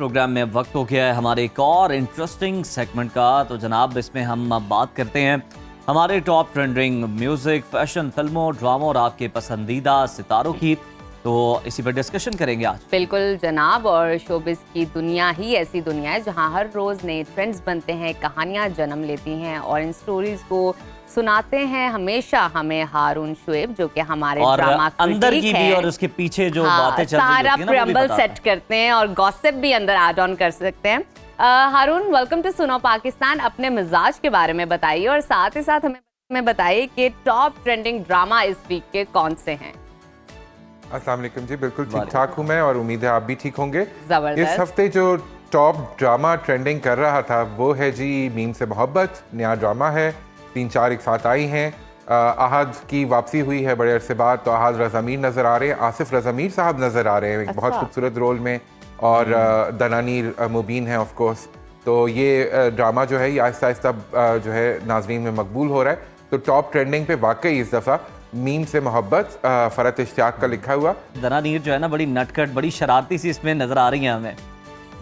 Programme में वक्त हो गया है हमारे एक और इंटरेस्टिंग सेगमेंट का। तो जनाब इसमें हम अब बात करते हैं हमारे टॉप ट्रेंडिंग म्यूजिक, फैशन, फिल्मों, ड्रामों और आपके पसंदीदा सितारों की। तो इसी पर डिस्कशन करेंगे आज। बिल्कुल जनाब, और शोबिस की दुनिया ही ऐसी दुनिया है जहां हर रोज नए ट्रेंड्स बनते हैं, कहानियां जन्म लेती हैं और इन स्टोरीज को सुनाते हैं हमेशा हमें हारून शुएब, जो कि हमारे और ड्रामा अंदर की भी और उसके पीछे जो बातें चल रही सारा होती हैं ना, प्रेम्बल सेट करते हैं और गॉसिप भी अंदर ऐड ऑन कर सकते हैं। हारून, वेलकम टू सुनो पाकिस्तान। अपने मिजाज के बारे में बताइए और साथ ही साथ हमें बताइए कि टॉप ट्रेंडिंग ड्रामा इस वीक के कौन से हैं। अस्सलाम वालेकुम जी, बिल्कुल ठीक ठाक हूँ मैं और उम्मीद है आप भी ठीक होंगे। जबरदस्त। इस हफ्ते जो टॉप ड्रामा ट्रेंडिंग कर रहा था वो है जी मीम से मोहब्बत। नया ड्रामा है, 3-4 एक साथ आई हैं। अहद की वापसी हुई है बड़े अरसे बाद, तो अहद रज़ा मीर नज़र आ रहे हैं, आसिफ रज़ा मीर साहब नज़र आ रहे हैं एक बहुत खूबसूरत रोल में, और दनानीर मुबीन है ऑफ कोर्स। तो ये ड्रामा जो है ये आहिस्ता आहिस्ता जो है नाज़रीन में मकबूल हो रहा है। तो टॉप ट्रेंडिंग पे वाकई इस दफ़ा मीम से मोहब्बत फरत इश्तियाक का लिखा हुआ। दनानीर जो है ना बड़ी नटखट, बड़ी शरारती सी इसमें नजर आ रही है हमें।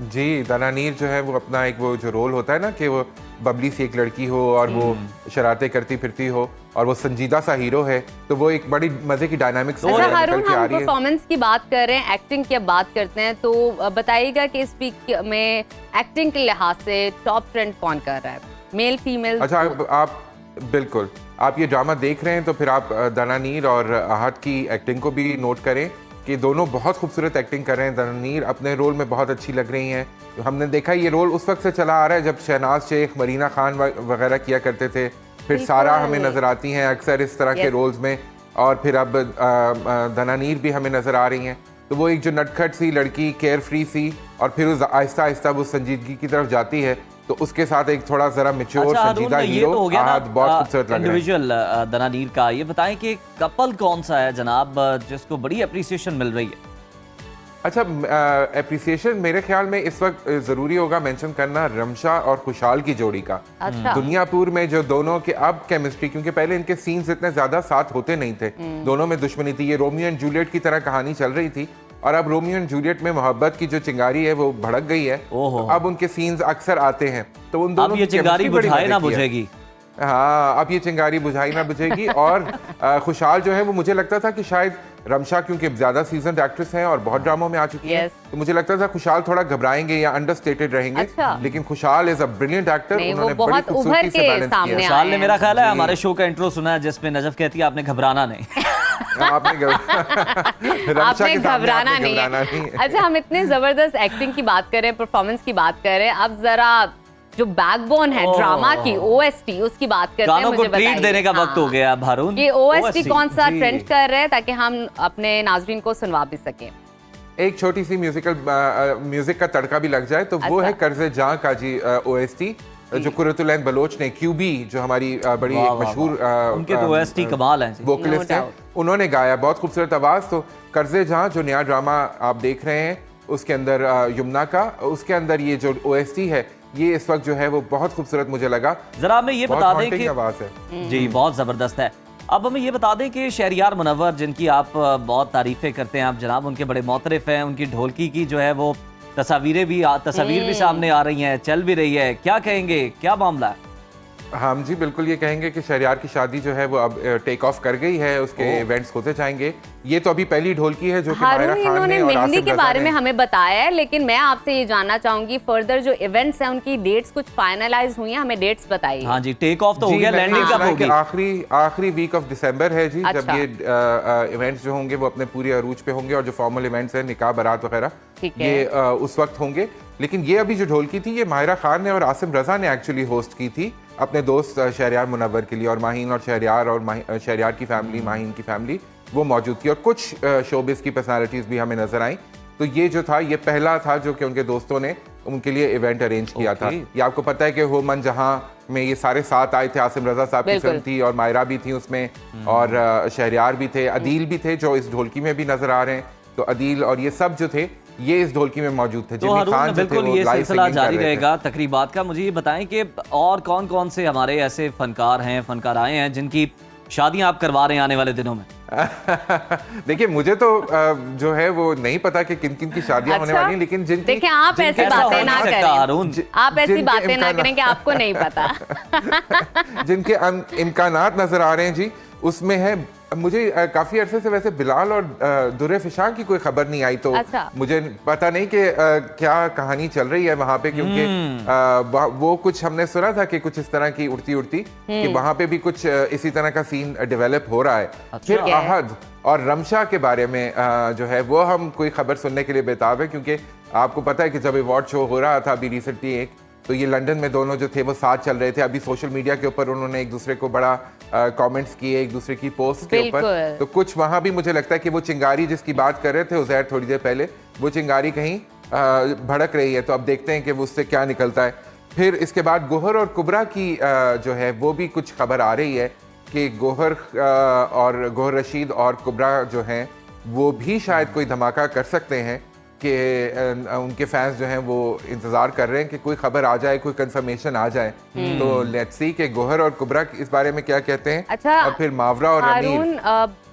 जी, दनानीर जो है वो अपना एक वो जो रोल होता है ना कि वो बबली सी एक लड़की हो और वो शरारतें करती फिरती हो और वो संजीदा सा हीरो है, तो वो एक बड़ी मजे की डायनामिक्स अच्छा हारून, हम परफॉर्मेंस की बात कर रहे हैं, एक्टिंग की अब बात करते हैं, तो बताइएगा कि इस वीक में एक्टिंग के लिहाज से टॉप ट्रेंड कौन कर रहा है, मेल फीमेल? अच्छा, आप बिल्कुल आप ये ड्रामा देख रहे हैं तो फिर आप दनानीर और अहद की एक्टिंग को भी नोट करें कि दोनों बहुत खूबसूरत एक्टिंग कर रहे हैं। दनानीर अपने रोल में बहुत अच्छी लग रही हैं। तो हमने देखा ये रोल उस वक्त से चला आ रहा है जब शहनाज शेख, मरीना खान वगैरह किया करते थे, फिर सारा हमें नज़र आती हैं अक्सर इस तरह के रोल्स में, और फिर अब दनानीर भी हमें नज़र आ रही हैं। तो वो एक जो नटखट सी लड़की, केयर फ्री सी, और फिर उस आहिस्ता आहिस्ता वो संजीदगी की तरफ जाती है, तो उसके साथ एक थोड़ा जरा मैच्योर संजीदा हीरो अहद बहुत खूबसूरत लग रहा है। इंडिविजुअल दनानीर का ये बताएं कि कपल कौन सा है जनाब जिसको बड़ी अप्रिसिएशन मिल रही है? अच्छा, एप्रिसिएशन मेरे ख्याल में इस वक्त ज़रूरी होगा मेंशन करना रमशा और खुशहाल की जोड़ी का। अच्छा। दुनियापुर में जो दोनों के अब केमिस्ट्री, क्योंकि पहले इनके सीन्स इतने ज़्यादा साथ होते नहीं थे, दोनों में दुश्मनी थी, ये रोमियो एंड जूलियट की तरह कहानी चल रही थी, और अब रोमियो एंड जूलियट में मोहब्बत की जो चिंगारी है वो भड़क गई है। तो अब उनके सीन्स अक्सर आते हैं, तो उन दोनों अब ये चिंगारी बुझाए ना बुझेगी। हाँ, अब ये चिंगारी बुझाई ना बुझेगी। और खुशहाल जो है वो मुझे लगता था कि शायद रमशा, क्योंकि ज्यादा सीजन एक्ट्रेस है और बहुत ड्रामों में आ चुकी है, तो मुझे लगता था खुशहाल थोड़ा घबराएंगे या अंडरस्टेटेड रहेंगे। लेकिन खुशहाल इज अ ब्रिलियंट एक्टर, उन्होंने बड़ी खूबसूरती से बैलेंस किया। खुशहाल ने मेरा ख्याल है हमारे शो का इंट्रो सुना है जिसमें नजफ कहती है आपने घबराना नहीं। आपने घबराना नहीं। अच्छा, हम इतने जबरदस्त एक्टिंग की बात कर रहे हैं, परफॉर्मेंस की बात कर रहे हैं, अब जरा जो बैकबोन है ड्रामा की, ओएसटी, उसकी बात करते हैं। मुझे ट्रीट देने का वक्त हो गया हारून। ये ओएसटी कौन सा ट्रेंड कर रहे हैं ताकि हम अपने नाजरीन को सुनवा भी सकें। एक छोटी सी म्यूजिक का तड़का भी लग जाए तो वो है कर्ज़े जां का जी ओएसटी, जो कुर्रतुलैन बलोच ने, क्यूबी जो हमारी बड़ी मशहूर उनके तो ओएसटी कमाल हैं, वोकलिस्ट हैं, उन्होंने गाया, बहुत खूबसूरत आवाज़। तो कर्ज़े जां जो नया ड्रामा आप देख रहे हैं उसके अंदर यमुना का, उसके अंदर ये जो ओएसटी है ये इस वक्त जो है वो बहुत खूबसूरत मुझे लगा। जरा हमें ये बता दें कि आवाज़ है जी बहुत ज़बरदस्त है। अब हमें ये बता दें कि शहरियार मुनव्वर, जिनकी आप बहुत तारीफ़ें करते हैं आप जनाब, उनके बड़े मोतरिफ हैं, उनकी ढोलकी की जो है वो तस्वीर भी सामने आ रही हैं, चल भी रही है, क्या कहेंगे, क्या मामला है? हाँ जी, बिल्कुल ये कहेंगे कि शहरियार की शादी जो है वो अब टेक ऑफ कर गई है, उसके इवेंट्स होते जाएंगे। ये तो अभी पहली ढोलकी है जो कि मायरा खान ने और मेहंदी के बारे में हमें बताया है, लेकिन मैं आपसे ये जानना चाहूंगी फर्दर जो इवेंट्स हैं उनकी डेट्स कुछ फाइनलाइज हुई हैं, हमें डेट्स बताइए। हाँ जी, टेक ऑफ तो हो गया, लैंडिंग कब होगी? आखिरी वीक ऑफ दिसंबर है जी, जब ये इवेंट्स जो होंगे वो अपने पूरे अरूज पे होंगे, और जो फॉर्मल इवेंट्स हैं, निकाह बारात वगैरह, ये उस वक्त होंगे। लेकिन ये अभी जो ढोलकी थी ये माहिरा खान ने और आसिम रजा ने एक्चुअली होस्ट की थी अपने दोस्त शहरियार मुनव्वर के लिए, और माहीन और शहरियार की फैमिली, माहीन की फैमिली वो मौजूद थी, और कुछ शोबिस की पर्सनालिटीज भी हमें नजर आई। तो ये जो था ये पहला था जो कि उनके दोस्तों ने उनके लिए इवेंट अरेंज किया था। ये आपको पता है कि हो मन जहां में ये सारे साथ आए थे, आसिम रजा साहब की फिल्म थी और मायरा भी थी उसमें, और शहरियार भी थे, अदील भी थे जो इस ढोलकी में भी नजर आ रहे हैं। तो अदील और ये सब जो थे ये इस ढोलकी में मौजूद थे। तो हारून, बिल्कुल ये सिलसिला जारी रहेगा तकरीबात का। मुझे ये बताएं कि और कौन कौन से हमारे ऐसे फनकार हैं, फनकार आए हैं जिनकी शादियां आप करवा रहे हैं आने वाले दिनों में? देखिए मुझे तो जो है वो नहीं पता कि किन किन की शादियां होने वाली हैं, लेकिन जिनकी देखिए आप ऐसी बातें ना करें, आप ऐसी बातें ना करें कि आपको नहीं पता। जिनके इम्कानात नजर आ रहे हैं जी, उसमें है मुझे काफी अरसे से वैसे बिलाल और दुर्रे फिशां की कोई खबर नहीं आई, तो मुझे पता नहीं कि क्या कहानी चल रही है वहां पे, क्योंकि वो कुछ हमने सुना था कि कुछ इस तरह की उड़ती उड़ती कि वहां पे भी कुछ इसी तरह का सीन डेवलप हो रहा है। फिर अहद और रमशा के बारे में जो है वो हम कोई खबर सुनने के लिए बेताब है, क्योंकि आपको पता है कि जब अवार्ड शो हो रहा था अभी रिसेंटली एक, तो ये लंदन में दोनों जो थे वो साथ चल रहे थे। अभी सोशल मीडिया के ऊपर उन्होंने एक दूसरे को बड़ा कमेंट्स किए एक दूसरे की पोस्ट के ऊपर, तो कुछ वहां भी मुझे लगता है कि वो चिंगारी जिसकी बात कर रहे थे उज़ैर थोड़ी देर पहले, वो चिंगारी कहीं भड़क रही है। तो अब देखते हैं कि वो उससे क्या निकलता है। फिर इसके बाद गोहर और कुबरा की जो है वो भी कुछ खबर आ रही है कि गोहर और गोहर रशीद और कुबरा जो हैं वो भी शायद कोई धमाका कर सकते हैं, कि उनके फैंस जो हैं वो इंतजार कर रहे हैं कि कोई खबर आ जाए, कोई कंफर्मेशन आ जाए। तो लेट्स सी कि गोहर और कुबरा इस बारे में क्या कहते हैं। अच्छा, और फिर मावरा और हारून,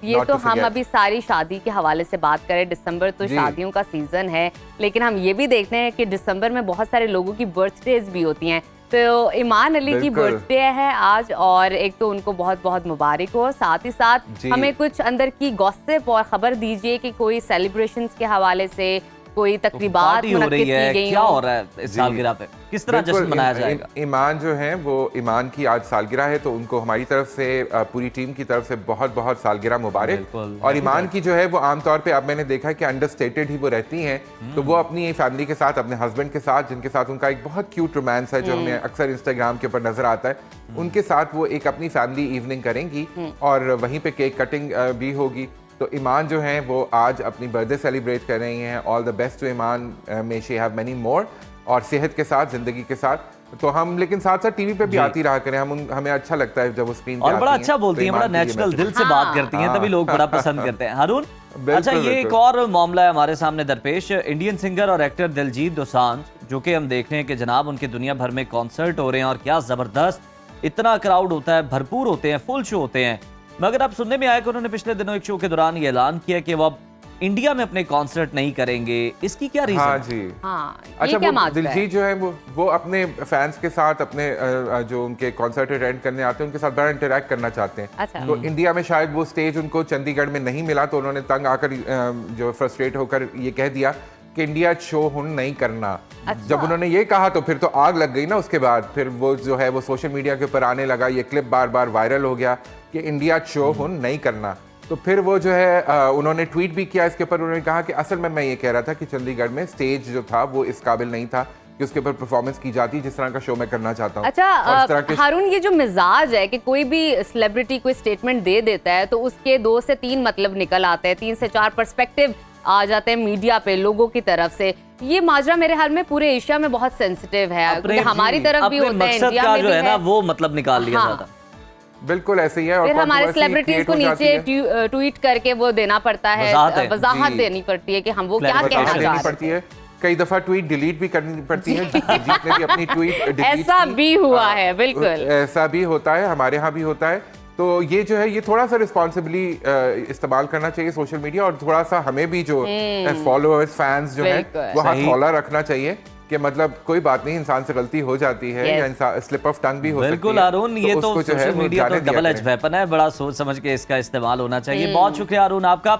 ये तो हम अभी सारी शादी के हवाले से बात करें, दिसंबर तो शादियों का सीजन है, लेकिन हम ये भी देखते हैं कि दिसंबर में बहुत सारे लोगों की बर्थडेज भी होती हैं। तो ईमान अली की बर्थडे है आज, और एक तो उनको बहुत बहुत मुबारक हो, साथ ही साथ हमें कुछ अंदर की गॉसिप और खबर दीजिए कि कोई सेलिब्रेशंस के हवाले से कोई तकरीबात हो रही है, क्या हो रहा है इस सालगिरह पे, किस तरह जश्न मनाया जाएगा। ईमान जो है वो, ईमान की आज सालगिरह है, तो उनको हमारी तरफ से पूरी टीम की तरफ से बहुत बहुत सालगिरह मुबारक। और ईमान की जो है वो आमतौर पे अब मैंने देखा है कि अंडरस्टेटेड ही वो रहती हैं, तो वो अपनी फैमिली के साथ, अपने हस्बैंड के साथ, जिनके साथ उनका एक बहुत क्यूट रोमांस है जो हमें अक्सर इंस्टाग्राम के ऊपर नजर आता है, उनके साथ वो एक अपनी फैमिली इवनिंग करेंगी और वहीं पे केक कटिंग भी होगी। तो ईमान जो है वो आज अपनी बर्थडे सेलिब्रेट कर रही हैं। All the best to Iman, may she have many more, और सेहत के साथ, जिंदगी के साथ। तो हम लेकिन साथ साथ टीवी पे भी आती रहा करें, हमें अच्छा लगता है जब वो स्क्रीन पे और बड़ा अच्छा बोलती हैं, बड़ा नेचुरल दिल से बात करती हैं, तभी लोग बड़ा पसंद करते हैं। हारून, अच्छा ये एक और मामला है हमारे सामने दरपेश, इंडियन सिंगर और एक्टर दिलजीत दोसांझ, जो कि हम देख रहे हैं कि जनाब उनके दुनिया भर में कॉन्सर्ट हो रहे हैं और क्या जबरदस्त, इतना क्राउड होता है, भरपूर होते हैं, फुल शो होते हैं। मगर अब सुनने में आया कि उन्होंने पिछले दिनों एक शो के दौरान ये ऐलान किया कि वो अब इंडिया में अपने कॉन्सर्ट नहीं करेंगे। इसकी क्या रीजन? हाँ जी, अच्छा, वो दिलजीत जो है वो अपने फैंस के साथ, अपने जो उनके कॉन्सर्ट अटेंड करने आते हैं उनके साथ बड़ा इंटरेक्ट करना चाहते हैं। अच्छा। तो इंडिया में शायद वो स्टेज उनको चंडीगढ़ में नहीं मिला, तो उन्होंने तंग आकर जो फ्रस्ट्रेट होकर ये कह दिया कि इंडिया शो हुन नहीं करना। अच्छा। जब उन्होंने ये कहा तो फिर तो आग लग गई ना। उसके बाद फिर वो जो है वो सोशल मीडिया के ऊपर आने लगा, ये क्लिप बार बार वायरल हो गया कि इंडिया शो हुन नहीं करना। तो फिर वो जो है उन्होंने ट्वीट भी किया इसके ऊपर, उन्होंने कहा कि असल में मैं ये कह रहा था कि चंडीगढ़ में स्टेज जो था वो इस काबिल नहीं था कि उसके ऊपर परफॉर्मेंस की जाती जिस तरह का शो मैं करना चाहता हूँ। अच्छा हारून, ये जो मिजाज है कि कोई भी सेलिब्रिटी कोई स्टेटमेंट दे देता है तो उसके 2 से 3 मतलब निकल आते हैं, 3 से 4 पर्सपेक्टिव आ जाते हैं मीडिया पे लोगों की तरफ से। ये माजरा मेरे हाल में पूरे एशिया में बहुत सेंसिटिव है, क्योंकि हमारी तरफ भी होता है, इंडिया में भी है ना, वो मतलब निकाल लिया जाता। बिल्कुल ऐसे ही है। और फिर हमारे सेलिब्रिटीज को नीचे ट्वीट करके वो देना पड़ता है, वजाहत देनी पड़ती है कि हम वो क्या कहना चाह रहे हैं। कई दफा ट्वीट डिलीट भी करनी पड़ती है। जीत ने भी अपनी ट्वीट डिलीट ऐसा भी हुआ है, बिल्कुल ऐसा भी होता है, हमारे यहाँ भी होता है। तो ये जो है ये थोड़ा सा रिस्पॉन्सिबली इस्तेमाल करना चाहिए सोशल मीडिया, और थोड़ा सा हमें भी जो फॉलोअर्स फैंस जो है वो हाथ हौला रखना चाहिए कि मतलब कोई बात नहीं, इंसान से गलती हो जाती है, या इंसान स्लिप ऑफ टंग भी हो सकती है। बिल्कुल हारून, ये तो सोशल मीडिया तो डबल एज वेपन है, बड़ा सोच समझ के इसका इस्तेमाल होना चाहिए। बहुत शुक्रिया हारून आपका।